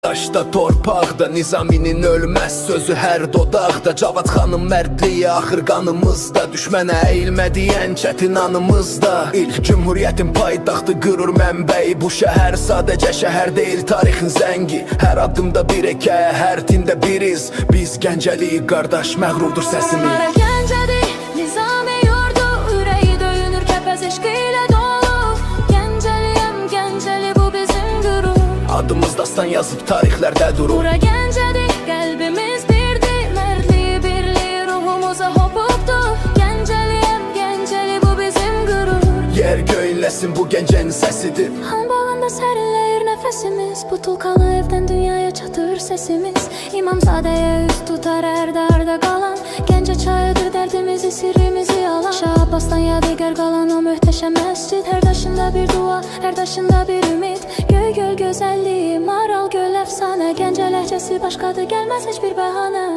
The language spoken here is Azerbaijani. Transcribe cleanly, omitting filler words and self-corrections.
Daşda, torpaqda, Nizaminin ölməz sözü hər dodaqda. Cavad xanım mərdliyi axır qanımızda, düşmənə əyilmə deyən çətin anımızda. İlk cümhuriyyətin paytaxtı, qürur mənbəyi. Bu şəhər sadəcə şəhər deyil, tarixin zəngi. Hər addımda bir hekayə, hər tində bir iz. Biz Gəncəlik qardaş, məğrurdur səsimiz. Mara Gəncədir, Nizami yurdu, ürəyi döyünür kəpəz eşqi ilə dolu. Gəncəliyəm, Gəncəli bu bizim qürur. Adımız dastan yazıb tarixlərdə durur. Bura Gəncədir, qəlbimiz birdir, mərdliyi, birliyi ruhumuza hopubdur. Gəncəliyəm, Gəncəli bu bizim qürur. Yer göyünləsin, bu Gəncənin səsidir. Hanbağında sərinləyir nəfəsimiz, bu tulkalı evdən dünyaya çatır səsimiz. İmamzadəyə üst tutar ərdə qalan, Gəncə çayıdır dərdimizi, sirrimizi alan. Şah Abbasdan yadigar qalan o möhtəşəm məscid. Hər daşında bir dua, hər daşında bir ümid. Göy göl gözəlliyi, maral göl əfsanə. Gəncə ləhcəsi başqadır, gəlməz heç bir bəhanə.